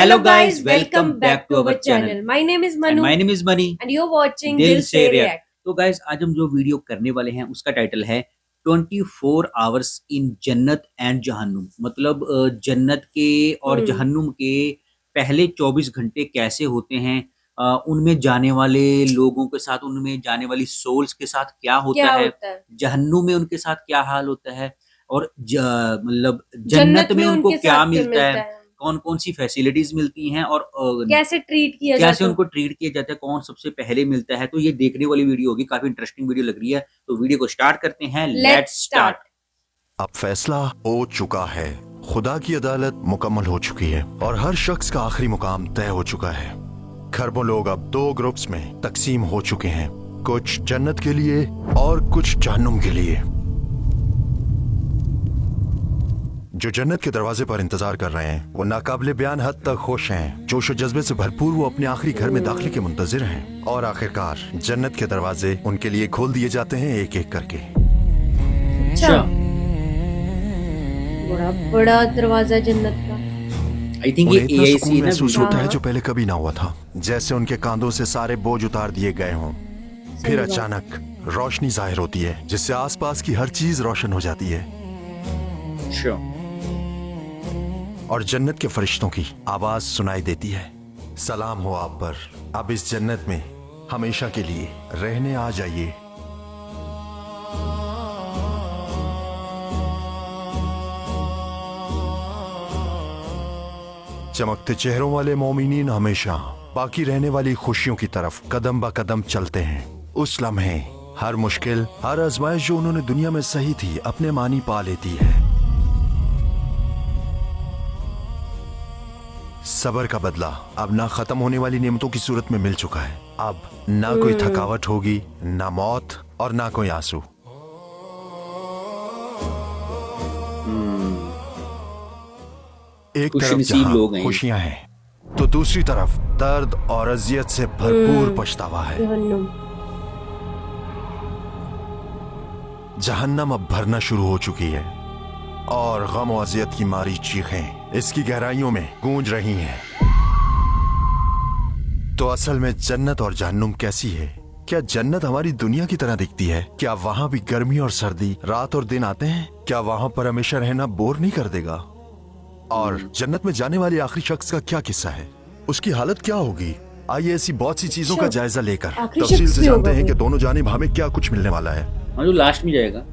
Hello guys, welcome back to our channel. My name is Manu My name is Mani. and you're watching दिल Dil से Se react. React. तो guys आज हम जो video करने वाले हैं उसका टाइटल है 24 आवर्स इन जन्नत एंड जहन्नुम। मतलब जन्नत के और जहन्नुम के पहले 24 घंटे कैसे होते हैं, उनमें जाने वाले लोगों के साथ, उनमें जाने वाली सोल्स के साथ क्या होता है, जहन्नुम में उनके साथ क्या हाल होता है, और मतलब जन्नत में उनको क्या मिलता है, कौन कौन सी फैसिलिटीज मिलती हैं, और कैसे कैसे उनको ट्रीट किया जाता है, कौन सबसे पहले मिलता है। तो ये देखने वाली वीडियो होगी, काफी इंटरेस्टिंग वीडियो लग रही है। तो वीडियो को स्टार्ट करते हैं। Let's start. अब फैसला हो चुका है, खुदा की अदालत मुकम्मल हो चुकी है और हर शख्स का आखिरी मुकाम तय हो चुका है। खरबों लोग अब 2 ग्रुप्स में तकसीम हो चुके हैं, कुछ जन्नत के लिए और कुछ जहन्नुम के लिए। जो जन्नत के दरवाजे पर इंतजार कर रहे हैं वो नाकाबिले बयान हद तक खुश हैं। जोश और जज्बे से भरपूर वो अपने आखिरी घर में दाखिले के मुंतजिर हैं और आखिरकार जन्नत के दरवाजे उनके लिए खोल दिए जाते हैं एक एक करके। अच्छा, बड़ा बड़ा दरवाजा जन्नत का। आई थिंक ये इतना AIC सुकून ना महसूस होता है हाँ। जो पहले कभी ना हुआ था, जैसे उनके कांधों से सारे बोझ उतार दिए गए हों। फिर बात। अचानक रोशनी जाहिर होती है जिससे आसपास की हर चीज रोशन हो जाती है Sure. और जन्नत के फरिश्तों की आवाज सुनाई देती है, सलाम हो आप पर, अब इस जन्नत में हमेशा के लिए रहने आ जाइए। चमकते चेहरों वाले मोमिनीन हमेशा बाकी रहने वाली खुशियों की तरफ कदम ब कदम चलते हैं। उस लम्हे हर मुश्किल, हर आजमाइश जो उन्होंने दुनिया में सही थी अपने मानी पा लेती है। सबर का बदला अब ना खत्म होने वाली नेमतों की सूरत में मिल चुका है। अब ना कोई थकावट होगी, ना मौत और ना कोई आंसू। एक तरफ खुशनसीब लोग जहां हैं। खुशियां हैं तो दूसरी तरफ दर्द और अजियत से भरपूर पछतावा है। जहन्नुम। जहन्नम अब भरना शुरू हो चुकी है और गम और अजियत की मारी चीखें इसकी गहराइयों में गूंज रही हैं। तो असल में जन्नत और जहन्नुम कैसी है? क्या जन्नत हमारी दुनिया की तरह दिखती है? क्या वहां भी गर्मी और सर्दी, रात और दिन आते हैं? क्या वहां पर हमेशा रहना बोर नहीं कर देगा? और जन्नत में जाने वाले आखिरी शख्स का क्या किस्सा है, उसकी हालत क्या होगी? आइए ऐसी बहुत सी चीजों का जायजा लेकर आखिरी तफसील शख्स से भी जानते होगा हैं कि वो। दोनों जानिब हमें क्या कुछ मिलने वाला है। हाँ, जो लास्ट में जाएगा।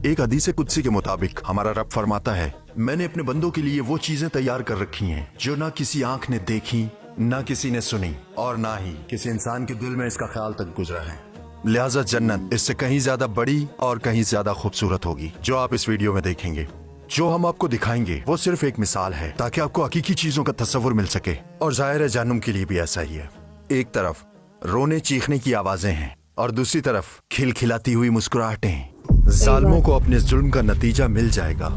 एक हदीस कुदसी के मुताबिक हमारा रब फरमाता है, मैंने अपने बंदों के लिए वो चीजें तैयार कर रखी हैं जो ना किसी आंख ने देखी, ना किसी ने सुनी और ना ही किसी इंसान के दिल में इसका ख्याल तक गुजरा है। लिहाजा जन्नत इससे कहीं ज्यादा बड़ी और कहीं ज्यादा खूबसूरत होगी जो आप इस वीडियो में देखेंगे। जो हम आपको दिखाएंगे वो सिर्फ एक मिसाल है ताकि आपको हकीकी चीजों का तस्वुर मिल सके। और जाहिर है जहन्नुम के लिए भी ऐसा ही है। एक तरफ रोने चीखने की आवाजें हैं और दूसरी तरफ खिलखिलाती हुई मुस्कुराहटें। जालिमों को अपने जुल्म का नतीजा मिल जाएगा।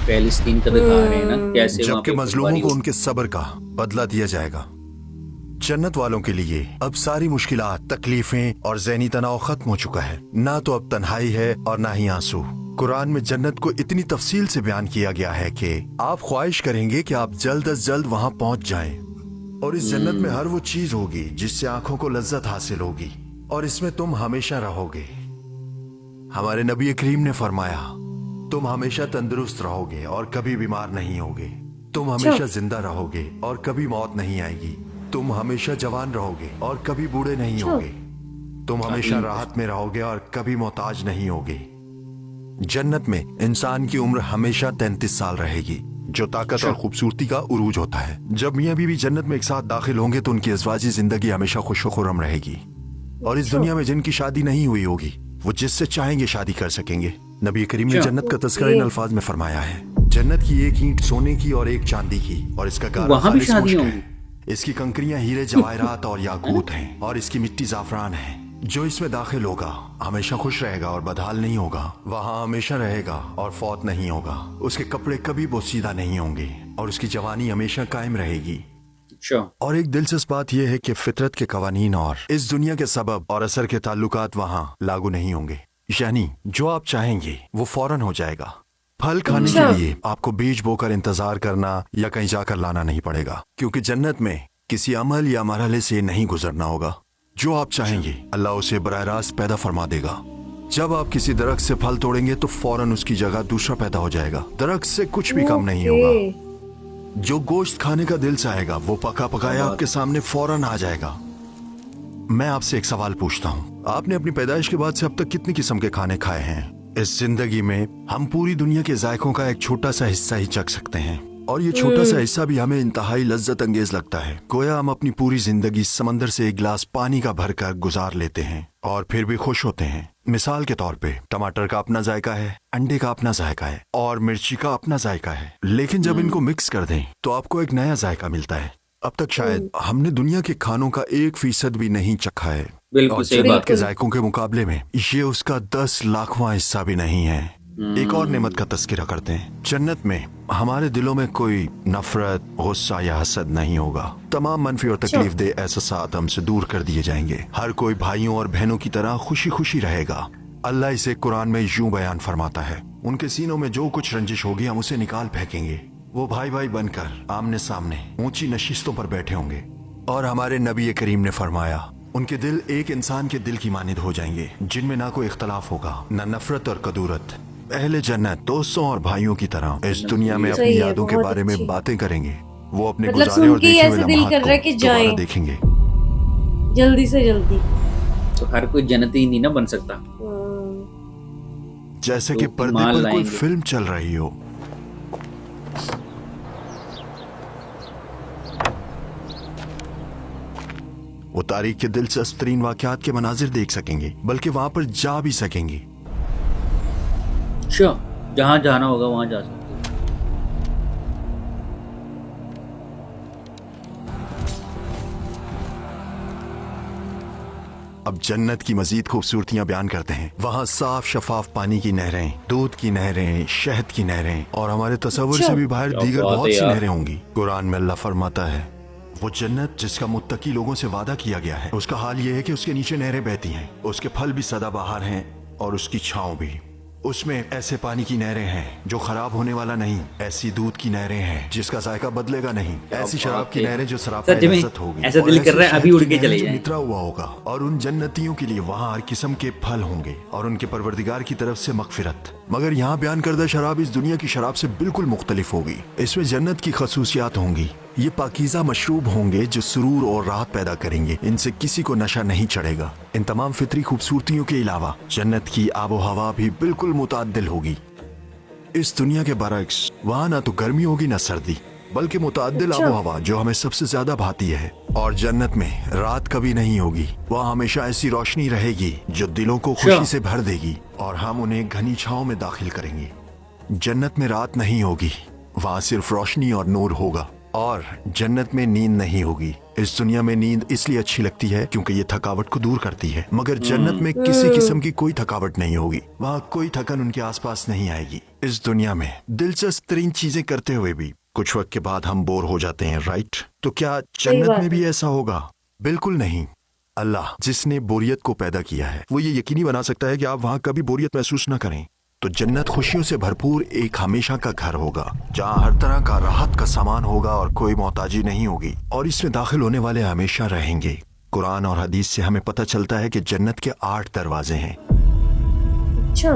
पैलेस्तीन का दिखा रहे हैं ना, कैसे वहाँ जबकि पे मजलूमों बर्बादी को होती उनके सब्र का बदला दिया जाएगा। जन्नत वालों के लिए अब सारी मुश्किलात, तकलीफें और ज़हनी तनाव खत्म हो चुका है। ना तो अब तन्हाई है और ना ही आंसू। कुरान में जन्नत को इतनी तफसील से बयान किया गया है कि आप ख्वाहिश करेंगे कि आप जल्द अज जल्द वहां पहुंच जाएं। और इस जन्नत में हर वो चीज होगी जिससे आंखों को लज्जत हासिल होगी और इसमें तुम हमेशा रहोगे। हमारे नबी करीम ने फरमाया, तुम हमेशा तंदुरुस्त रहोगे और कभी बीमार नहीं होगे। तुम हमेशा जिंदा रहोगे और कभी मौत नहीं आएगी। तुम हमेशा जवान रहोगे और कभी बूढ़े नहीं होगे। तुम हमेशा राहत में रहोगे और कभी मोहताज नहीं होगे। जन्नत में इंसान की उम्र हमेशा 33 साल रहेगी, जो ताकत और खूबसूरती का उरूज होता है। जब मियां बीवी जन्नत में एक साथ दाखिल होंगे तो उनकी अज़वाजी जिंदगी हमेशा खुशो खुर्रम रहेगी। और इस दुनिया में जिनकी शादी नहीं हुई होगी वो जिससे चाहेंगे शादी कर सकेंगे। नबी करीम ने जन्नत का तज़किरा इन अल्फाज में फरमाया है, जन्नत की एक ईंट सोने की और एक चांदी की और इसका गारा वहाँ भी खालिस शादी मुश्क होंगी। है। इसकी कंकरियां हीरे जवाहरात और याकूत हैं और इसकी मिट्टी जाफरान है। जो इसमें दाखिल होगा हमेशा खुश रहेगा और बदहाल नहीं होगा। वहाँ हमेशा रहेगा और फौत नहीं होगा। उसके कपड़े कभी बोसीदा नहीं होंगे और उसकी जवानी हमेशा कायम रहेगी। और एक दिलचस्प बात यह है कि फितरत के कवानीन और इस दुनिया के सबब और असर के ताल्लुकात वहाँ लागू नहीं होंगे। यानी जो आप चाहेंगे वो फौरन हो जाएगा। फल खाने अच्छा। के लिए आपको बीज बोकर इंतजार करना या कहीं जाकर लाना नहीं पड़ेगा, क्योंकि जन्नत में किसी अमल या मरहले से नहीं गुजरना होगा। जो आप चाहेंगे अल्लाह उसे बराह रास्त पैदा फरमा देगा। जब आप किसी दरख्त से फल तोड़ेंगे तो फौरन उसकी जगह दूसरा पैदा हो जाएगा। दरख्त से कुछ भी कम नहीं होगा। ओके। जो गोश्त खाने का दिल चाहेगा वो पका पकाया आपके सामने फौरन आ जाएगा। मैं आपसे एक सवाल पूछता हूँ, आपने अपनी पैदाइश के बाद से अब तक कितनी किस्म के खाने खाए हैं? इस जिंदगी में हम पूरी दुनिया के जायकों का एक छोटा सा हिस्सा ही चख सकते हैं, और ये छोटा सा हिस्सा भी हमें इंतहाई लज्जत अंगेज लगता है। गोया हम अपनी पूरी जिंदगी समंदर से एक गिलास पानी का भरकर गुजार लेते हैं और फिर भी खुश होते हैं। मिसाल के तौर पे टमाटर का अपना जायका है, अंडे का अपना जायका है और मिर्ची का अपना जायका है, लेकिन जब इनको मिक्स कर दें तो आपको एक नया जायका मिलता है। अब तक शायद हमने दुनिया के खानों का 1% भी नहीं चखा है, बिल्कुल और सही जन्नत बात के बिल्कुल। जायकों के मुकाबले में ये उसका 10 लाखवां हिस्सा भी नहीं है। एक और नेमत का तस्करा करते हैं। जन्नत में हमारे दिलों में कोई नफरत, गुस्सा या हसद नहीं होगा। तमाम मनफी और तकलीफ दे एहसासात हमसे दूर कर दिए जाएंगे। हर कोई भाइयों और बहनों की तरह खुशी खुशी रहेगा। अल्लाह इसे कुरान में यूं बयान फरमाता है, उनके सीनों में जो कुछ रंजिश होगी हम उसे निकाल फेंकेंगे। वो भाई भाई बनकर आमने सामने ऊंची नशिस्तों पर बैठे होंगे। और हमारे नबी करीम ने फरमाया, उनके दिल एक इंसान के दिल की मानिद हो जाएंगे, जिनमें ना कोई इख्तलाफ होगा, न नफरत और कदूरत। अहले जन्नत दोस्तों और भाइयों की तरह इस दुनिया में अपनी सही है, यादों के बहुत बारे में अच्छी। बातें करेंगे। वो अपने मतलब गुजारे सुन और के ही देखे हुए ऐसे दिल लम्हात कर रहा है को कि दोबारा जाएं। देखेंगे। जल्दी से जल्दी। तो हर कोई जन्नती नहीं ना बन सकता। जैसे तो कि पर्दे ईमान पर कोई लाएंगे। फिल्म चल रही हो। वो तारीख के दिलचस्प तरीन वाकयात के मनाजिर देख सकेंगे, बल्कि वहां पर जा भी सकेंगे। अच्छा, जहाँ जाना होगा वहाँ जा सकते हैं। अब जन्नत की मजीद खूबसूरतियां बयान करते हैं। वहाँ साफ शफाफ पानी की नहरें, दूध की नहरें, शहद की नहरें और हमारे तस्वुर अच्छा। से भी बाहर क्या दीगर बात बहुत है सी यार। नहरें होंगी। कुरान में अल्लाह फरमाता है, वो जन्नत जिसका मुत्तकी लोगों से वादा किया गया है, उसका हाल ये है कि उसके नीचे नहरें बहती हैं, उसके फल भी सदाबहार हैं और उसकी छांव भी। उसमें ऐसे पानी की नहरें हैं जो खराब होने वाला नहीं, ऐसी दूध की नहरें हैं जिसका जायका बदलेगा नहीं, ऐसी शराब की नहरें जो सरापा सच में लज्जत होगी, ऐसा और दिल कर ऐसी रहा है अभी शहद उड़ की के नहरें चले जो जाएं। नितरा हुआ होगा। और उन जन्नतियों के लिए वहाँ हर किस्म के फल होंगे और उनके परवरदिगार की तरफ से मगफिरत। मगर यहाँ बयान करदा शराब इस दुनिया की शराब से बिल्कुल मुख्तलिफ होगी। इसमें जन्नत की खसूसियात होंगी। ये पाकीज़ा मशरूब होंगे जो सुरूर और राहत पैदा करेंगे। इनसे किसी को नशा नहीं चढ़ेगा। इन तमाम फितरी खूबसूरतियों के अलावा जन्नत की आबो हवा भी बिल्कुल मुतअद्दिल होगी। इस दुनिया के बरक्स वहाँ ना तो गर्मी होगी ना सर्दी, बल्कि मुतअद्दिल अच्छा। आबो हवा जो हमें सबसे ज्यादा भाती है। और जन्नत में रात कभी नहीं होगी। वहाँ हमेशा ऐसी रोशनी रहेगी जो दिलों को खुशी से भर देगी और हम उन्हें घनी छांव में दाखिल करेंगे। जन्नत में रात नहीं होगी, वहाँ सिर्फ रोशनी और नूर होगा। और जन्नत में नींद नहीं होगी। इस दुनिया में नींद इसलिए अच्छी लगती है क्योंकि ये थकावट को दूर करती है, मगर जन्नत में किसी किस्म की कोई थकावट नहीं होगी। वहाँ कोई थकन उनके आसपास नहीं आएगी। इस दुनिया में दिलचस्प तरीन चीजें करते हुए भी कुछ वक्त के बाद हम बोर हो जाते हैं, राइट? तो क्या जन्नत बात में भी है। ऐसा होगा? बिल्कुल नहीं। अल्लाह जिसने बोरियत को पैदा किया है वो ये यकीनी बना सकता है कि आप वहाँ कभी बोरियत महसूस न करें। तो जन्नत खुशियों से भरपूर एक हमेशा का घर होगा, जहाँ हर तरह का राहत का सामान होगा और कोई मोहताजी नहीं होगी, और इसमें दाखिल होने वाले हमेशा रहेंगे। कुरान और हदीस से हमें पता चलता है कि जन्नत के 8 दरवाजे हैं। अच्छा।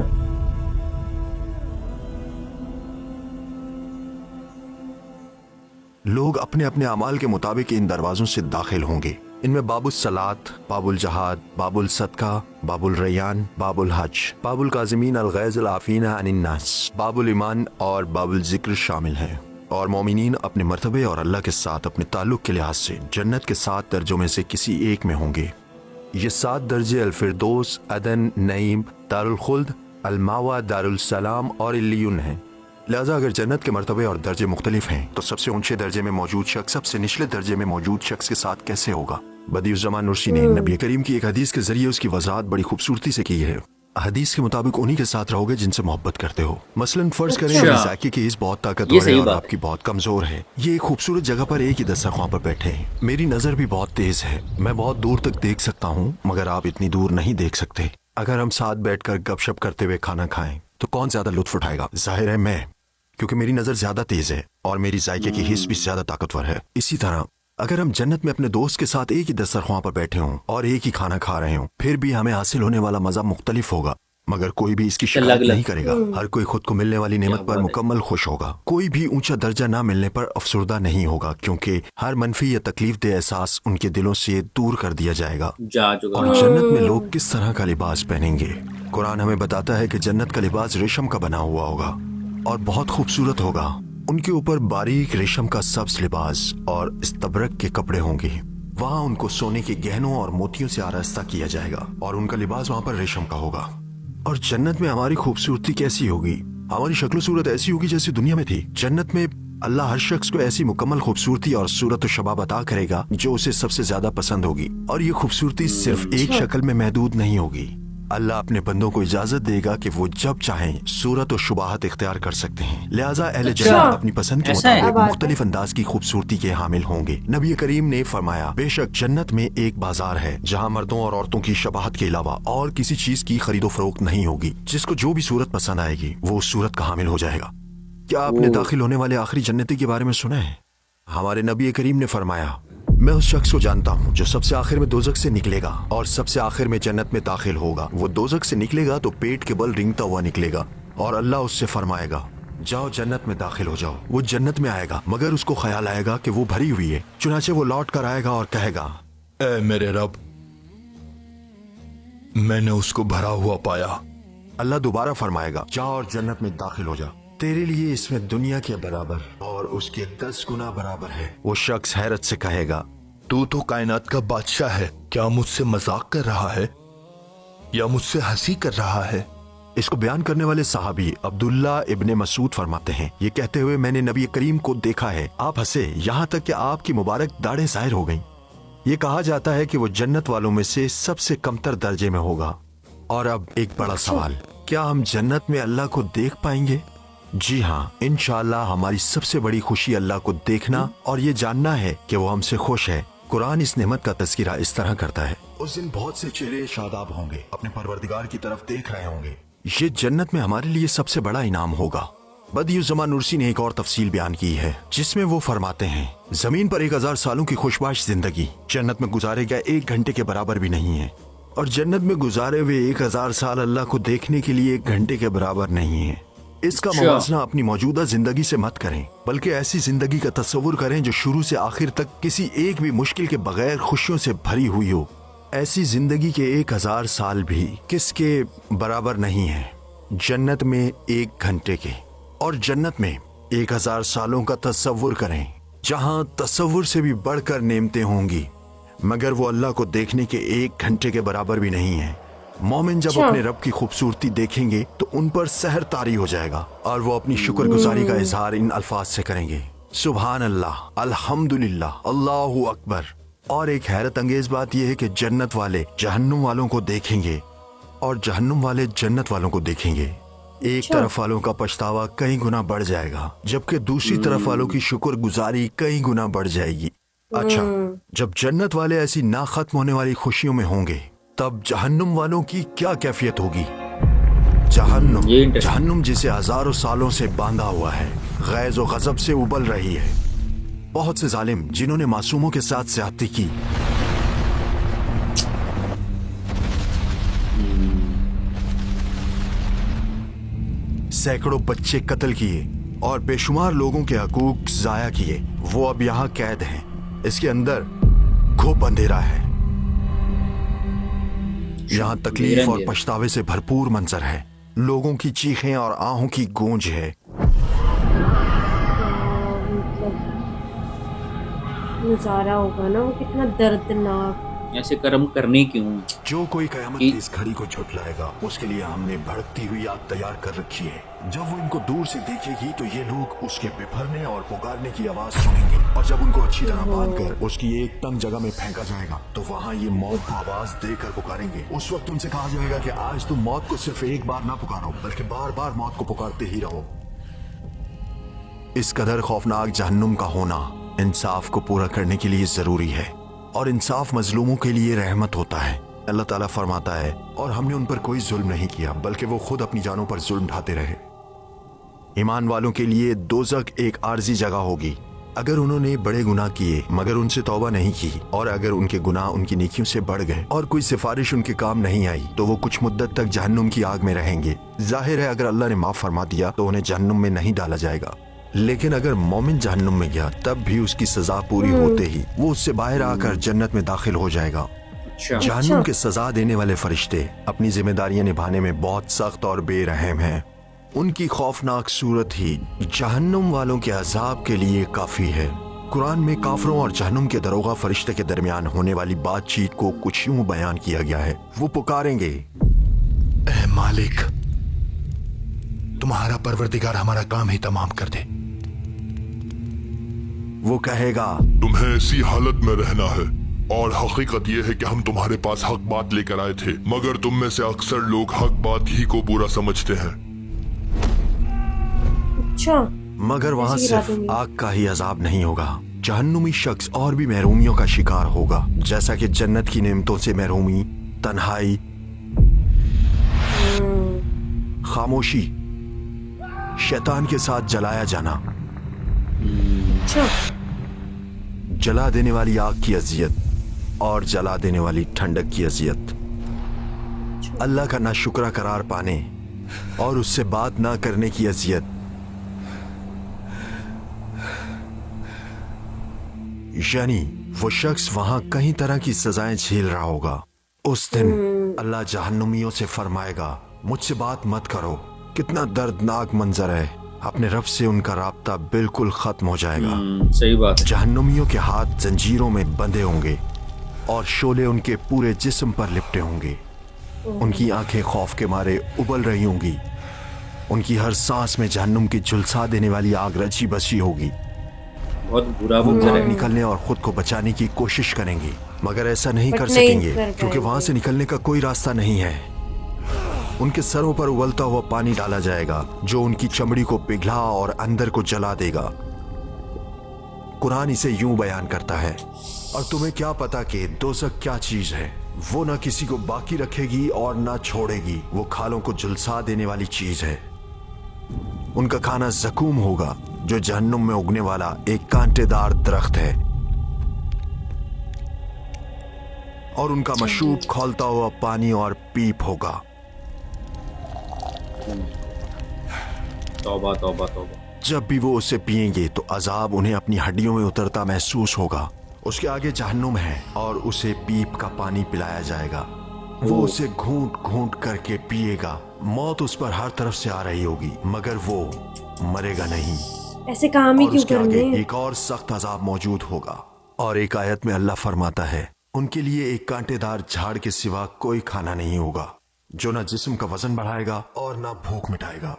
लोग अपने अपने अमाल के मुताबिक इन दरवाजों से दाखिल होंगे। इनमें बाबुल सलात, बाबुल जहाद, बाबुल सदका, बाबुल रैयान, बाबुल हज, बाबुल काज़िमीन अल गैज़ अल आफ़ीना अनिन नास, बाबुल ईमान और बाबुल ज़िक्र शामिल हैं। और मोमिनीन अपने मर्तबे और अल्लाह के साथ अपने ताल्लुक के लिहाज से जन्नत के 7 दर्जों में से किसी एक में होंगे। ये 7 दर्जे अल-फिरदौस, अदन, नईम, दारुल खुल्द, अल-मावा, दारुल सलाम और इल्लियून हैं। लिहाजा अगर जन्नत के मर्तबे और दर्जे मुख्तलिफ हैं तो सबसे ऊंचे दर्जे में मौजूद शख्स सबसे निचले दर्जे में मौजूद शख्स के साथ कैसे होगा? बदियुज़्ज़मान नुर्सी ने नबी करीम की एक हदीस के जरिए उसकी वजाहत बड़ी खूबसूरती से की है। हदीस के मुताबिक उन्हीं के साथ रहोगे जिनसे मोहब्बत करते हो। मसलन फर्ज करें अच्छा। ज़ाकी की इस बहुत ये ताकतवर सही है और बात आपकी बहुत कमजोर है। ये एक खूबसूरत जगह पर एक ही दस्तरख्वां पर बैठे हैं। मेरी नजर भी बहुत तेज है, मैं बहुत दूर तक देख सकता हूँ, मगर आप इतनी दूर नहीं देख सकते। अगर हम साथ बैठकर गपशप करते हुए खाना खाएं تو کون زیادہ لطف اٹھائے گا؟ ظاہر ہے میں، کیونکہ میری نظر زیادہ تیز ہے اور میری ذائقے کی حس بھی زیادہ طاقتور ہے۔ اسی طرح اگر ہم جنت میں اپنے دوست کے ساتھ ایک ہی دسترخوان پر بیٹھے ہوں اور ایک ہی کھانا کھا رہے ہوں، پھر بھی ہمیں حاصل ہونے والا مزہ مختلف ہوگا، مگر کوئی بھی اس کی شکایت الگ الگ نہیں کرے گا۔ ہر کوئی خود کو ملنے والی نعمت پر مکمل خوش ہوگا، کوئی بھی اونچا درجہ نہ ملنے پر افسردہ نہیں ہوگا، کیونکہ ہر منفی یا تکلیف دہ احساس ان کے دلوں سے دور کر دیا جائے گا۔ جا چکا اور جنت میں لوگ کس طرح کا لباس پہنیں گے؟ قرآن ہمیں بتاتا ہے کہ جنت کا لباس ریشم کا بنا ہوا ہوگا اور بہت خوبصورت ہوگا۔ ان کے اوپر باریک ریشم کا سبز لباس اور استبرق کے کپڑے ہوں گے۔ وہاں ان کو سونے کے گہنوں اور موتیوں سے آراستہ کیا جائے گا اور ان کا لباس وہاں پر ریشم کا ہوگا۔ اور جنت میں ہماری خوبصورتی کیسی ہوگی؟ ہماری شکل و صورت ایسی ہوگی جیسی دنیا میں تھی۔ جنت میں اللہ ہر شخص کو ایسی مکمل خوبصورتی اور صورت و شباب عطا کرے گا جو اسے سب سے زیادہ پسند ہوگی، اور یہ خوبصورتی صرف ایک شکل میں محدود نہیں ہوگی۔ اللہ اپنے بندوں کو اجازت دے گا کہ وہ جب چاہیں صورت و شباہت اختیار کر سکتے ہیں، لہٰذا اہل جنت اپنی پسند کے ایسا ہے؟ مطابق مختلف انداز کی خوبصورتی کے حامل ہوں گے۔ نبی کریم نے فرمایا، بے شک جنت میں ایک بازار ہے جہاں مردوں اور عورتوں کی شباہت کے علاوہ اور کسی چیز کی خرید و فروخت نہیں ہوگی۔ جس کو جو بھی صورت پسند آئے گی وہ اس صورت کا حامل ہو جائے گا۔ کیا آپ نے داخل ہونے والے آخری جنتی کے بارے میں سنا ہے؟ ہمارے نبی کریم نے فرمایا، میں اس شخص کو جانتا ہوں جو سب سے آخر میں دوزخ سے نکلے گا اور سب سے آخر میں جنت میں داخل ہوگا۔ وہ دوزخ سے نکلے گا تو پیٹ کے بل رینگتا ہوا نکلے گا اور اللہ اس سے فرمائے گا، جاؤ جنت میں داخل ہو جاؤ۔ وہ جنت میں آئے گا مگر اس کو خیال آئے گا کہ وہ بھری ہوئی ہے، چنانچہ وہ لوٹ کر آئے گا اور کہے گا، اے میرے رب، میں نے اس کو بھرا ہوا پایا۔ اللہ دوبارہ فرمائے گا، جاؤ اور جنت میں داخل ہو جا، تیرے لیے اس میں دنیا کے برابر اور اس کے 10 گنا برابر ہے۔ وہ شخص حیرت سے کہے گا، تو کائنات کا بادشاہ ہے، کیا مجھ سے مذاق کر رہا ہے یا مجھ سے ہنسی کر رہا ہے؟ اس کو بیان کرنے والے صحابی عبداللہ ابن مسعود فرماتے ہیں، یہ کہتے ہوئے میں نے نبی کریم کو دیکھا ہے، آپ ہنسے یہاں تک کہ آپ کی مبارک داڑھیں ظاہر ہو گئیں۔ یہ کہا جاتا ہے کہ وہ جنت والوں میں سے سب سے کمتر درجے میں ہوگا۔ اور اب ایک بڑا سوال، کیا ہم جنت میں اللہ کو دیکھ پائیں گے؟ جی ہاں، انشاءاللہ ہماری سب سے بڑی خوشی اللہ کو دیکھنا اور یہ جاننا ہے کہ وہ ہم سے خوش ہے۔ قرآن اس نعمت کا تذکرہ اس طرح کرتا ہے، اس دن بہت سے چہرے شاداب ہوں گے، اپنے پروردگار کی طرف دیکھ رہے ہوں گے۔ یہ جنت میں ہمارے لیے سب سے بڑا انعام ہوگا۔ بدیع الزمان نورسی نے ایک اور تفصیل بیان کی ہے جس میں وہ فرماتے ہیں، زمین پر 1000 سالوں کی خوشباش زندگی جنت میں گزارے گئے 1 گھنٹے کے برابر بھی نہیں ہے، اور جنت میں گزارے ہوئے 1000 سال اللہ کو دیکھنے کے لیے 1 گھنٹے کے برابر نہیں ہے۔ اس کا موازنہ اپنی موجودہ زندگی سے مت کریں، بلکہ ایسی زندگی کا تصور کریں جو شروع سے آخر تک کسی ایک بھی مشکل کے بغیر خوشیوں سے بھری ہوئی ہو۔ ایسی زندگی کے 1000 سال بھی کس کے برابر نہیں ہے جنت میں 1 گھنٹے کے، اور جنت میں 1000 سالوں کا تصور کریں جہاں تصور سے بھی بڑھ کر نعمتیں ہوں گی، مگر وہ اللہ کو دیکھنے کے 1 گھنٹے کے برابر بھی نہیں ہے۔ مومن جب اپنے رب کی خوبصورتی دیکھیں گے تو ان پر سحر طاری ہو جائے گا اور وہ اپنی شکر گزاری کا اظہار ان الفاظ سے کریں گے، سبحان اللہ، الحمدللہ، اللہ اکبر۔ اور ایک حیرت انگیز بات یہ ہے کہ جنت والے جہنم والوں کو دیکھیں گے اور جہنم والے جنت والوں کو دیکھیں گے۔ ایک طرف والوں کا پچھتاوا کئی گنا بڑھ جائے گا جبکہ دوسری طرف والوں کی شکر گزاری کئی گنا بڑھ جائے گی۔ اچھا، جب جنت والے ایسی نہ ختم ہونے والی خوشیوں میں ہوں گے تب جہنم والوں کی کیا کیفیت ہوگی؟ جہنم جسے ہزاروں سالوں سے باندھا ہوا ہے، غیظ و غضب سے ابل رہی ہے۔ بہت سے ظالم جنہوں نے معصوموں کے ساتھ زیادتی کی، سینکڑوں بچے قتل کیے اور بے شمار لوگوں کے حقوق ضائع کیے، وہ اب یہاں قید ہیں۔ اس کے اندر گھوپ اندھیرا ہے، یہاں تکلیف اور پچھتاوے سے بھرپور منظر ہے، لوگوں کی چیخیں اور آہوں کی گونج ہے۔ نظارہ ہوگا نا وہ کتنا دردناک۔ ایسے کرم کرنے کیوں؟ جو کوئی قیامت کی اس گھڑی کو جھٹلائے گا اس کے لیے ہم نے بھڑکتی ہوئی آگ تیار کر رکھی ہے۔ جب وہ ان کو دور سے دیکھے گی تو یہ لوگ اس کے بپھرنے اور پکارنے کی آواز سنیں گے، اور جب ان کو اچھی طرح باندھ کر اس کی ایک تنگ جگہ میں پھینکا جائے گا تو وہاں یہ موت کو آواز دے کر پکاریں گے۔ اس وقت ان سے کہا جائے گا کہ آج تم موت کو صرف ایک بار نہ پکارو بلکہ بار بار موت کو پکارتے ہی رہو۔ اس قدر خوفناک جہنم کا ہونا انصاف کو پورا کرنے کے لیے ضروری ہے، اور انصاف مظلوموں کے لیے رحمت ہوتا ہے۔ अल्लाह ताला फरमाता है, और हमने उन पर कोई जुल्म नहीं किया बल्कि वो खुद अपनी जानों पर जुल्म ढाते रहे। ईमान वालों के लिए दोज़ख एक आर्जी जगह होगी अगर उन्होंने बड़े गुनाह किए मगर उनसे तौबा नहीं की, और अगर उनके गुनाह उनकी नेकियों से बढ़ गए और कोई सिफारिश उनके काम नहीं आई तो वो कुछ मुद्दत तक जहन्नुम की आग में रहेंगे। जाहिर है अगर अल्लाह ने माफ फरमा दिया तो उन्हें जहन्नुम में नहीं डाला जाएगा, लेकिन अगर मोमिन जहन्नुम में गया तब भी उसकी सजा पूरी होते ही वो उससे बाहर आकर जन्नत में दाखिल हो जाएगा। जहन्नुम के सजा देने वाले फरिश्ते अपनी जिम्मेदारियां निभाने में बहुत सख्त और बेरहम हैं। उनकी खौफनाक सूरत ही जहन्नुम वालों के अजाब के लिए काफी है। कुरान में काफरों और जहन्नुम के दरोगा फरिश्ते के दरमियान होने वाली बातचीत को कुछ यूं बयान किया गया है। वो पुकारेंगे, ए मालिक, तुम्हारा परवरदिगार हमारा काम ही तमाम कर दे। वो कहेगा, तुम्हें ऐसी हालत में रहना है और हकीकत यह है कि हम तुम्हारे पास हक बात लेकर आए थे, मगर तुम में से अक्सर लोग हक बात ही को बुरा समझते हैं। अच्छा, मगर वहाँ ऐसी सिर्फ रातें आग का ही अजाब नहीं होगा, जहन्नुमी शख्स और भी महरूमियों का शिकार होगा, जैसा कि जन्नत की नेमतों से महरूमी, तन्हाई, खामोशी, शैतान के साथ जलाया जाना, अच्छा, जला देने वाली आग की अजियत और जला देने वाली ठंडक की अजियत, अल्लाह का नाशुक्रा करार पाने और उससे बात ना करने की अजियत, यानी वो शख्स वहां कई तरह की सजाएं झेल रहा होगा। उस दिन अल्लाह जहन्नुमियों से फरमाएगा, मुझसे बात मत करो। कितना दर्दनाक मंजर है, अपने रब से उनका राब्ता बिल्कुल खत्म हो जाएगा। सही बात है। जहन्नुमियों के हाथ जंजीरों में बंधे होंगे और शोले उनके पूरे जिस्म पर लिपटे होंगे। उनकी आंखें खौफ के मारे उबल रही होंगी। उनकी हर सांस में जहन्नुम की झुलसा देने वाली आग रची बसी होगी। बहुत बुरा वो मंजर आग है। निकलने और खुद को बचाने की कोशिश करेंगे मगर ऐसा नहीं बट कर नहीं सकेंगे कर क्योंकि वहां पाएंगे। से निकलने का कोई रास्ता नहीं है। उनके सरों पर उबलता हुआ पानी डाला जाएगा जो उनकी चमड़ी को पिघला और अंदर को जला देगा। कुरान इसे यूं बयान करता है, और तुम्हें क्या पता कि दोज़ख क्या चीज है। वो ना किसी को बाकी रखेगी और ना छोड़ेगी। वो खालों को झुलसा देने वाली चीज है। उनका खाना ज़कूम होगा जो जहन्नुम में उगने वाला एक कांटेदार दरख्त है, और उनका मशरूब खौलता हुआ पानी और पीप होगा। तौबा तौबा तौबा। जब भी वो उसे पिएंगे तो अजाब उन्हें अपनी हड्डियों में उतरता महसूस होगा। उसके आगे जहन्नुम है और उसे पीप का पानी पिलाया जाएगा। वो उसे घूंट घूंट करके पिएगा। मौत उस पर हर तरफ से आ रही होगी मगर वो मरेगा नहीं। ऐसे काम ही और क्यों उसके आगे करने। एक और सख्त अजाब मौजूद होगा। और एक आयत में अल्लाह फरमाता है, उनके लिए एक कांटेदार झाड़ के सिवा कोई खाना नहीं होगा जो ना जिस्म का वजन बढ़ाएगा और ना भूख मिटाएगा।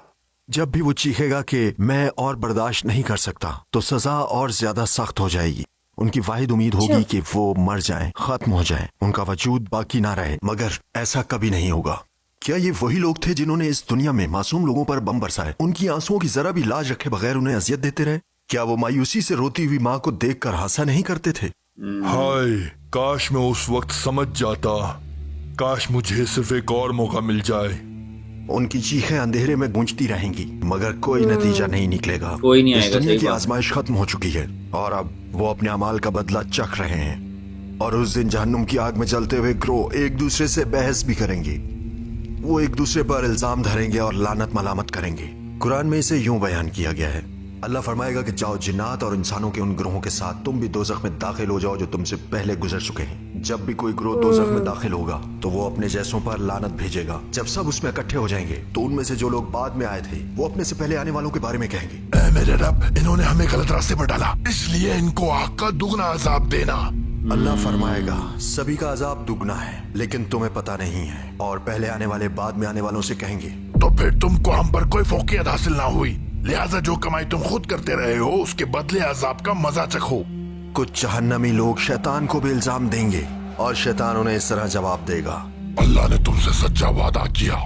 जब भी वो चीखेगा कि मैं और बर्दाश्त नहीं कर सकता तो सजा और ज्यादा सख्त हो जाएगी। उनकी वाहिद उम्मीद होगी कि वो मर जाएं, खत्म हो जाएं, उनका वजूद बाकी ना रहे, मगर ऐसा कभी नहीं होगा। क्या ये वही लोग थे जिन्होंने इस दुनिया में मासूम लोगों पर बम बरसाए, उनकी आंसुओं की जरा भी लाज रखे बगैर उन्हें अजियत देते रहे? क्या वो मायूसी से रोती हुई माँ को देखकर हंसा नहीं करते थे? हाय, काश मैं उस वक्त समझ जाता। काश मुझे सिर्फ एक और मौका मिल जाए। उनकी चीखें अंधेरे में गूंजती रहेंगी मगर कोई नतीजा नहीं निकलेगा। कोई नहीं इस आएगा, दुनिया सही की बात। आजमाइश खत्म हो चुकी है और अब वो अपने अमाल का बदला चख रहे हैं। और उस दिन जहन्नुम की आग में जलते हुए ग्रोह एक दूसरे से बहस भी करेंगे। वो एक दूसरे पर इल्जाम धरेंगे और लानत मलामत करेंगे। कुरान में इसे यूं बयान किया गया है, अल्लाह फरमाएगा कि जाओ जिन्नात और इंसानों के उन ग्रोहों के साथ तुम भी दोज़ख में दाखिल हो जाओ जो तुमसे पहले गुजर चुके हैं। जब भी कोई ग्रोह दोज़ख में दाखिल होगा तो वो अपने जैसों पर लानत भेजेगा। जब सब उसमें इकट्ठे हो जाएंगे तो उनमें से जो लोग बाद में आए थे वो अपने से पहले आने वालों के बारे में कहेंगे, ऐ मेरे रब, इन्होंने हमें गलत रास्ते पर डाला, इसलिए इनको आग का दुगना अजाब देना। अल्लाह फरमाएगा, सभी का अजाब दुगना है लेकिन तुम्हें पता नहीं है। और पहले आने वाले बाद में आने वालों से कहेंगे, तो फिर तुमको हम पर कोई फौकियत हासिल ना हुई, लिहाजा जो कमाई तुम खुद करते रहे हो उसके बदले अजाब का मजा चखो। कुछ जहन्नमी लोग शैतान को भी इल्जाम देंगे और शैतान उन्हें इस तरह जवाब देगा, अल्लाह ने तुमसे सच्चा वादा किया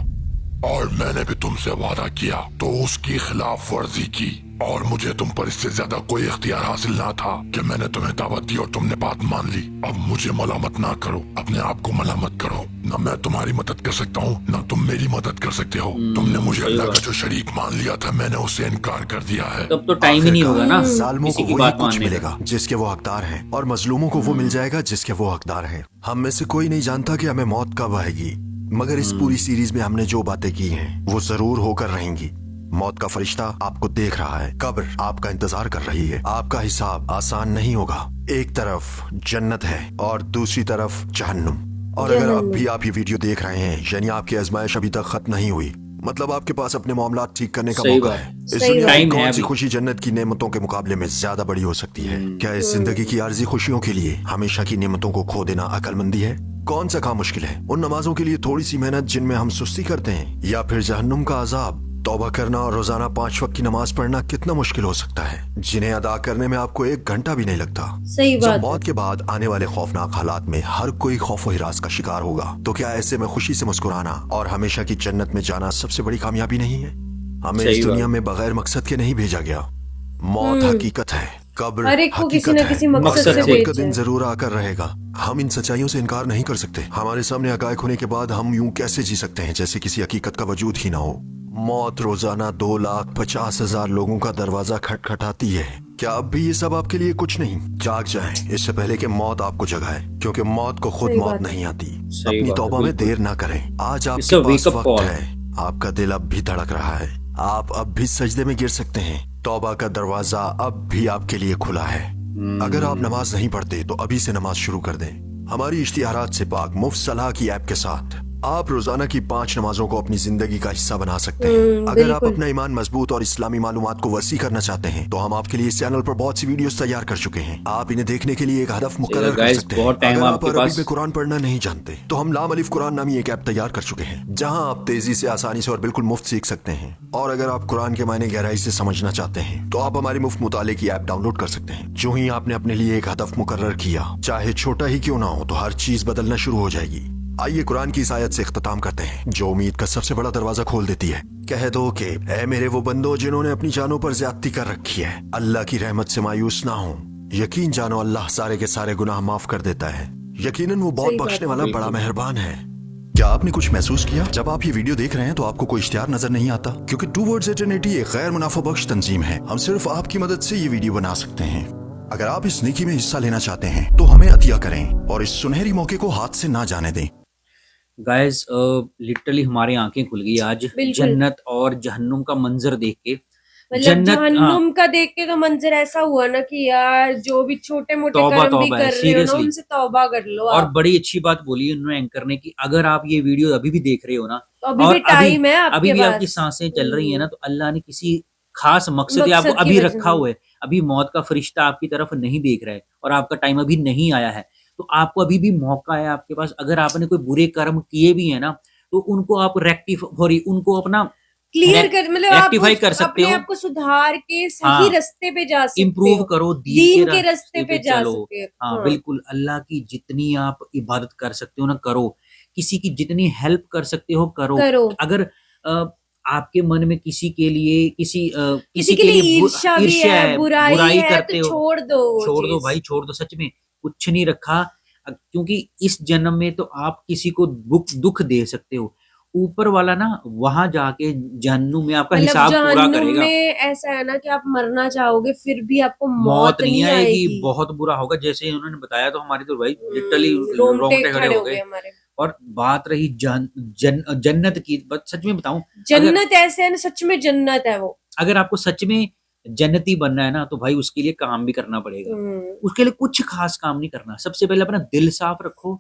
और मैंने भी तुमसे वादा किया तो उसकी खिलाफ वर्जी की, और मुझे तुम पर इससे ज्यादा कोई इख्तियार हासिल ना था कि मैंने तुम्हें दावत दी और तुमने बात मान ली। अब मुझे मलामत ना करो, अपने आप को मलामत करो। ना मैं तुम्हारी मदद कर सकता हूँ, ना तुम मेरी मदद कर सकते हो। तुमने मुझे अल्लाह का जो शरीक मान लिया था, मैंने उससे इनकार कर दिया है। तब तो टाइम ही नहीं होगा ना जालिमों को किसी की वही बात कुछ मानने का। मिलेगा जिसके वो हकदार हैं, और मजलूमों को वो मिल जाएगा जिसके वो हकदार हैं। हम में से कोई नहीं जानता कि हमें मौत कब आएगी, मगर इस पूरी सीरीज में हमने जो बातें की हैं वो जरूर होकर रहेंगी। मौत का फरिश्ता आपको देख रहा है, कब्र आपका इंतजार कर रही है। आपका हिसाब आसान नहीं होगा। एक तरफ जन्नत है और दूसरी तरफ जहन्नुम। और अगर अब भी आप ये वीडियो देख रहे हैं, यानी आपकी आजमाइश अभी तक खत्म नहीं हुई, मतलब आपके पास अपने मामलात ठीक करने का मौका है। इस दुनिया में कौन सी खुशी जन्नत की नेमतों के मुकाबले में ज्यादा बड़ी हो सकती है? क्या इस जिंदगी की आर्जी खुशियों के लिए हमेशा की नेमतों को खो देना अकलमंदी है? कौन सा काम मुश्किल है? उन नमाजों के लिए थोड़ी सी मेहनत जिनमें हम सुस्ती करते हैं, या फिर जहन्नुम का अजाब? तौबा करना और रोजाना 5 वक्त की नमाज पढ़ना कितना मुश्किल हो सकता है, जिन्हें अदा करने में आपको 1 घंटा भी नहीं लगता। सही बात। जब मौत के बाद आने वाले खौफनाक हालात में हर कोई खौफ व हिरास का शिकार होगा, तो क्या ऐसे में खुशी से मुस्कुराना और हमेशा की जन्नत में जाना सबसे बड़ी कामयाबी नहीं है? हमें इस दुनिया में बगैर मकसद के नहीं भेजा गया। मौत हकीकत है, कब्र हर एक को किसी हकीकत न है, किसी मकसद से क़यामत का भेजा दिन है। जरूर आकर रहेगा। हम इन सच्चाइयों से इनकार नहीं कर सकते। हमारे सामने हकायक होने के बाद हम यूं कैसे जी सकते हैं जैसे किसी हकीकत का वजूद ही ना हो? मौत रोजाना 2,50,000 लोगों का दरवाजा खटखटाती है। क्या अब भी ये सब आपके लिए कुछ नहीं? जाग जाएं इससे पहले कि मौत आपको जगाए, क्योंकि मौत को खुद सही मौत बात है। नहीं आती। सही अपनी बात है, तौबा में बिल्कुल। देर ना करें। आज It's आपके a पास wake-up वक्त call। है। आपका दिल अब भी धड़क रहा है, आप अब भी सजदे में गिर सकते हैं। तौबा का दरवाजा अब भी आपके लिए खुला है। अगर आप नमाज नहीं पढ़ते तो अभी से नमाज शुरू कर दें। हमारी इश्तिहारात से पाक मुफ्त सलाह की ऐप के साथ आप रोजाना की 5 नमाजों को अपनी जिंदगी का हिस्सा बना सकते हैं। अगर आप बिल्कुल। अपना ईमान मजबूत और इस्लामी मालूमात को वसी करना चाहते हैं, तो हम आपके लिए इस चैनल पर बहुत सी वीडियोस तैयार कर चुके हैं। आप इन्हें देखने के लिए एक हदफ मुकर्रर कर guys, सकते हैं। बहुत टाइम अगर आप आपके अरबी पास। में कुरान पढ़ना नहीं जानते, तो हम लाम अलिफ कुरान नामी एक ऐप तैयार कर चुके हैं, जहां आप तेजी से, आसानी से और बिल्कुल मुफ्त सीख सकते हैं। और अगर आप कुरान के मायने गहराई से समझना चाहते हैं, तो आप हमारी मुफ्त मुताले की ऐप डाउनलोड कर सकते हैं। जो ही आपने अपने लिए एक हदफ मुकर्रर किया, चाहे छोटा ही क्यों ना हो, तो हर चीज बदलना शुरू हो जाएगी। आइए कुरान की इस आयत से इख्तिताम करते हैं, जो उम्मीद का सबसे बड़ा दरवाजा खोल देती है। कह दो कि ऐ मेरे वो बंदो जिन्होंने अपनी जानों पर ज्यादती कर रखी है, अल्लाह की रहमत से मायूस ना हो। यकीन जानो अल्लाह सारे के सारे गुनाह माफ कर देता है। यकीनन वो बहुत सही बात बख्शने है। वाला बड़ा मेहरबान है। क्या आपने कुछ महसूस किया जब आप ये वीडियो देख रहे हैं तो आपको कोई इश्तिहार नजर नहीं आता? क्योंकि टूवर्ड्स एटर्निटी एक गैर मुनाफा बख्श तंजीम है। हम सिर्फ आपकी मदद से ये वीडियो बना सकते हैं। अगर आप इस नेकी में हिस्सा लेना चाहते हैं तो हमें अतिया करें और इस सुनहरी मौके को हाथ से ना जाने दें। गाइस लिटरली हमारी आंखें खुल गई आज बिल्कुल। जन्नत और जहन्नुम का मंजर देख के। मतलब जहन्नुम का देख के तो मंजर ऐसा हुआ ना कि यार जो भी छोटे मोटे तौबा कर्म भी तौबा है, कर रहे हो ना, seriously। उनसे तौबा कर लो और आप। बड़ी अच्छी बात बोली उन्होंने एंकर ने कि अगर आप ये वीडियो अभी भी देख रहे हो ना, तो अभी और भी टाइम है आपके अभी भी पास। आपकी सांसें चल रही है ना, तो अल्लाह ने किसी खास मकसद मकसद आपको की अभी वजह रखा से। हुआ है। अभी मौत का फरिश्ता आपकी तरफ नहीं देख रहा है और आपका टाइम अभी नहीं आया है, तो आपको अभी भी मौका है आपके पास। अगर आपने कोई बुरे कर्म किए भी है ना, तो उनको आप उनको अपना क्लियर कर, मतलब आप रेक्टिफाई कर सकते अपने हो, आप को सुधार के सही हाँ, रास्ते पे जा सकते इम्प्रूव हो, करो, दीन के रास्ते पे जा चलो। सकते हो। हाँ हाँ। बिल्कुल, अल्लाह की जितनी आप इबादत कर सकते हो ना करो, किसी की जितनी हेल्प कर सकते हो करो। अगर आपके मन में किसी के लिए किसी के लिए ईर्ष्या भी है, बुराई है, करते तो हो, छोड़ दो वो छोड़ दो चीज। भाई, छोड़ दो। सच में कुछ नहीं रखा, क्योंकि इस जन्म में तो आप किसी को दुख दे सकते हो, ऊपर वाला ना वहां जाके जहन्नुम में आपका मतलब हिसाब पूरा जहन्नुम करेगा। में ऐसा है ना कि आप मरना चाहोगे फिर भी आपको मौत नहीं आएगी, आएगी। बहुत बुरा होगा। जैसे उन्होंने बताया तो हमारी तो भाई लिटरली रोंगटे खड़े हो गए। हमारे। और बात रही जन्नत की, सच में बताऊं, जन्नत ऐसे है ना, सच में जन्नत है वो। अगर आपको सच में जन्नती बनना है ना, तो भाई उसके लिए काम भी करना पड़ेगा। उसके लिए कुछ खास काम नहीं करना। सबसे पहले अपना दिल साफ रखो,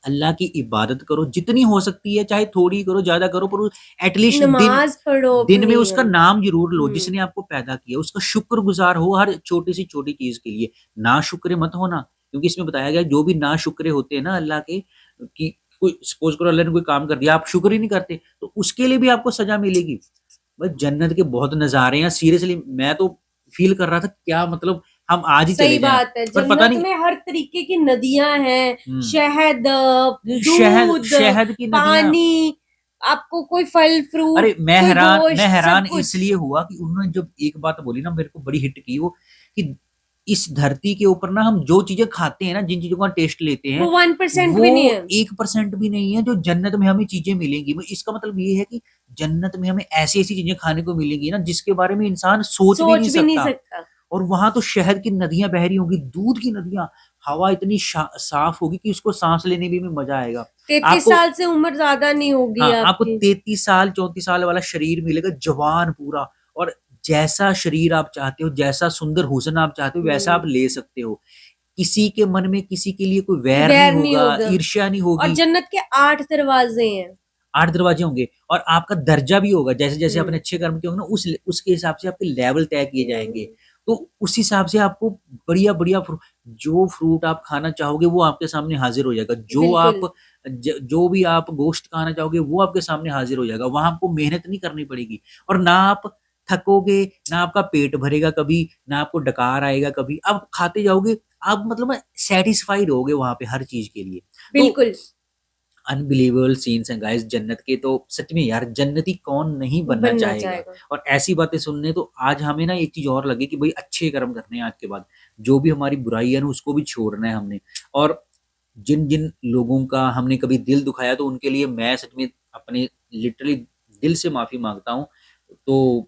अल्लाह की इबादत करो जितनी हो सकती है, चाहे थोड़ी करो ज्यादा करो, पर एटलीस्ट नमाज पढ़ो, दिन में उसका नाम जरूर लो जिसने आपको पैदा किया, उसका शुक्रगुजार हो हर छोटी सी छोटी चीज के लिए। ना शुक्र मत होना, क्योंकि इसमें बताया गया जो भी ना शुक्र होते हैं ना अल्लाह के, कि कोई सपोज करो अल्लाह ने कोई काम कर दिया, आप शुक्र ही नहीं करते, तो उसके लिए भी आपको सजा मिलेगी। बस जन्नत के बहुत नजारे हैं, सीरियसली मैं तो फील कर रहा था, क्या मतलब हम आज ही चले सही जाएं, बात है। पर पता जन्नत नहीं में हर तरीके की नदियां हैं, शहद, शहद दूध, की नदियां, पानी, آپ کو کوئی پھل فروٹ، ارے میں کوئی حیران گوشت، میں حیران سب کچھ۔ اس لیے ہوا کہ انہوں نے جب ایک بات بولی نا میرے کو بڑی ہٹ کی، وہ کہ اس دھرتی کے اوپر نا ہم جو چیزیں کھاتے ہیں نا، جن چیزوں کا ٹیسٹ لیتے ہیں، وہ 1% وہ بھی نہیں ہے۔ 1% بھی نہیں ہے جو جنت میں ہمیں چیزیں ملیں گی۔ اس کا مطلب یہ ہے کہ جنت میں ہمیں ایسی ایسی چیزیں کھانے کو ملیں گی نا جس کے بارے میں انسان سوچ بھی نہیں سکتا۔ سکتا۔ اور وہاں تو شہد کی ندیاں بہ رہی ہوں گی، دودھ کی ندیاں، ہوا اتنی صاف ہوگی کہ اس کو سانس لینے بھی مزہ آئے گا۔ 33 سال سے عمر زیادہ نہیں ہوگی ہاں، آپ آپ کو کی۔ 33 سال 34 سال والا شریر ملے گا، جوان پورا، اور جیسا شریر آپ چاہتے ہو، جیسا سندر حسن آپ چاہتے ہو ویسا آپ لے سکتے ہو۔ کسی کے من میں کسی کے لیے کوئی ویر نہیں ہوگا، عرشا نہیں اور ہوگی۔ جنت کے 8 دروازے ہیں، 8 دروازے ہوں گے، اور آپ کا درجہ بھی ہوگا، جیسے جیسے آپ نے اچھے کرم کیے ہوں گے نا اس کے حساب سے آپ کے لیول طے کیے جائیں گے۔ تو اس حساب سے آپ کو بڑھیا بڑھیا جو فروٹ آپ کھانا چاہو گے وہ آپ کے سامنے حاضر ہو جائے گا، جو بھی آپ گوشت کھانا چاہو گے وہ آپ کے سامنے حاضر ہو جائے گا۔ وہاں آپ کو محنت نہیں کرنی پڑے گی، اور نہ آپ تھکو گے، نہ آپ کا پیٹ بھرے گا کبھی، نہ آپ کو ڈکار آئے گا کبھی۔ آپ کھاتے جاؤ گے، آپ مطلب سیٹسفائیڈ ہوگے وہاں پہ ہر چیز کے لیے۔ بالکل انبلیویبل سینس ہیں گائز جنت کے، تو سچ میں یار جنتی کون نہیں بننا چاہے گا۔ اور ایسی باتیں سننے تو آج ہمیں نا ایک چیز اور لگے کہ بھئی اچھے کرم کرنے ہیں آج کے بعد، جو بھی ہماری برائی ہے نا اس کو بھی چھوڑنا ہے ہم نے۔ اور جن جن لوگوں کا ہم نے کبھی دل دکھایا تو ان کے لیے میں سچ میں اپنے لٹرلی دل سے معافی مانگتا ہوں۔ تو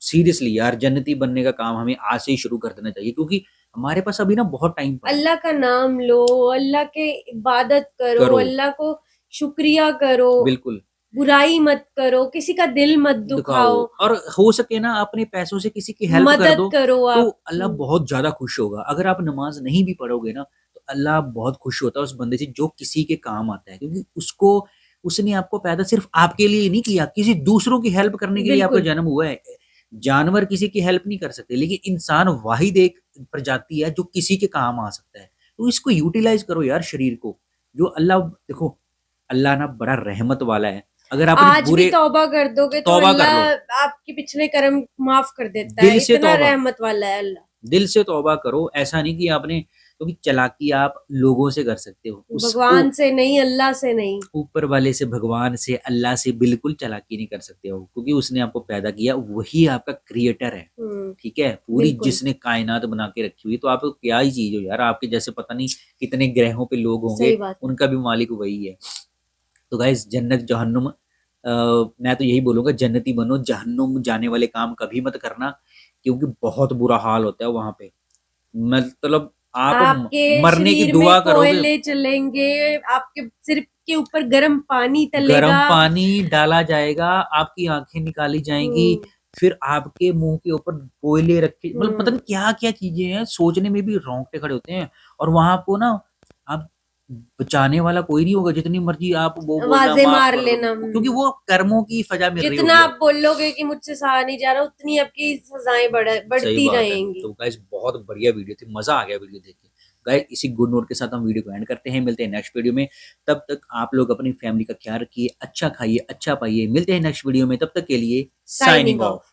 سیریسلی یار جنتی بننے کا کام ہمیں آج سے ہی شروع کر دینا چاہیے، کیونکہ ہمارے پاس ابھی نا بہت ٹائم پڑا ہے۔ اللہ کا نام لو، اللہ کے عبادت کرو، اللہ کو شکریہ کرو، بالکل برائی مت کرو، کسی کا دل مت دکھاؤ، اور ہو سکے نا اپنے پیسوں سے کسی کی ہیلپ کر مدد دو کرو تو آپ۔ اللہ بہت زیادہ خوش ہوگا۔ اگر آپ نماز نہیں بھی پڑھو گے نا تو اللہ بہت خوش ہوتا ہے اس بندے سے جو کسی کے کام آتا ہے، کیونکہ اس نے آپ کو پیدا صرف آپ کے لیے نہیں کیا، کسی دوسروں کی ہیلپ کرنے کے لیے آپ کا جنم ہوا ہے۔ جانور کسی کی ہیلپ نہیں کر سکتے، لیکن انسان واحد ایک پرجاتی ہے جو کسی کے کام آ سکتا ہے۔ تو اس کو یوٹیلائز کرو یار شریر کو، جو اللہ دیکھو اللہ نا بڑا رحمت والا ہے۔ اگر آپ آج بھی توبہ کر دو گے تو اللہ آپ کی پچھلے کرم معاف کر دیتا ہے، اتنا رحمت والا ہے اللہ۔ دل سے توبہ کرو، ایسا نہیں کہ آپ نے، کیونکہ چلاکی آپ لوگوں سے کر سکتے ہو، بھگوان سے نہیں، اللہ سے نہیں، اوپر والے سے، بھگوان سے، اللہ سے بالکل چلاکی نہیں کر سکتے ہو، کیونکہ اس نے آپ کو پیدا کیا، وہی آپ کا کریٹر ہے، ٹھیک ہے، پوری جس نے کائنات بنا کے رکھی ہوئی، تو آپ کو کیا ہی چیز ہو یار، آپ کے جیسے پتہ نہیں کتنے گرہوں پہ لوگ ہوں گے، ان کا بھی مالک وہی ہے۔ تو گائز جنت جہنم، میں تو یہی بولوں گا جنتی بنو، جہنم جانے والے کام کبھی مت کرنا، کیونکہ بہت برا حال ہوتا ہے وہاں پہ۔ مطلب آپ مرنے کی دعا کرو گے، کوئلے چلیں گے، آپ کے سر کے اوپر گرم پانی تلے گا، گرم پانی ڈالا جائے گا، آپ کی آنکھیں نکالی جائیں گی، پھر آپ کے منہ کے اوپر کوئلے رکھے، مطلب پتہ نہیں کیا کیا چیزیں ہیں، سوچنے میں بھی رونگٹے کھڑے ہوتے ہیں۔ اور وہاں کو نا آپ بچانے والا کوئی نہیں ہوگا، جتنی مرضی آپ وہ آوازیں مار لینا، کیونکہ وہ کرموں کی سزا مل رہی ہوگی۔ جتنا آپ بولو گے کہ مجھ سے سہا نہیں جا رہا، اتنی آپ کی سزائیں بڑھتی رہیں گی۔ تو گائز بہت بڑھیا ویڈیو تھی، مزہ آ گیا ویڈیو دیکھ کے۔ گائز اسی گڈ نوٹ کے ساتھ ہم ویڈیو کو اینڈ کرتے ہیں، ملتے ہیں نیکسٹ ویڈیو میں۔ تب تک آپ لوگ اپنی فیملی کا خیال رکھیے، اچھا کھائیے، اچھا پائیے، ملتے ہیں نیکسٹ ویڈیو میں، تب تک کے لیے سائننگ آف۔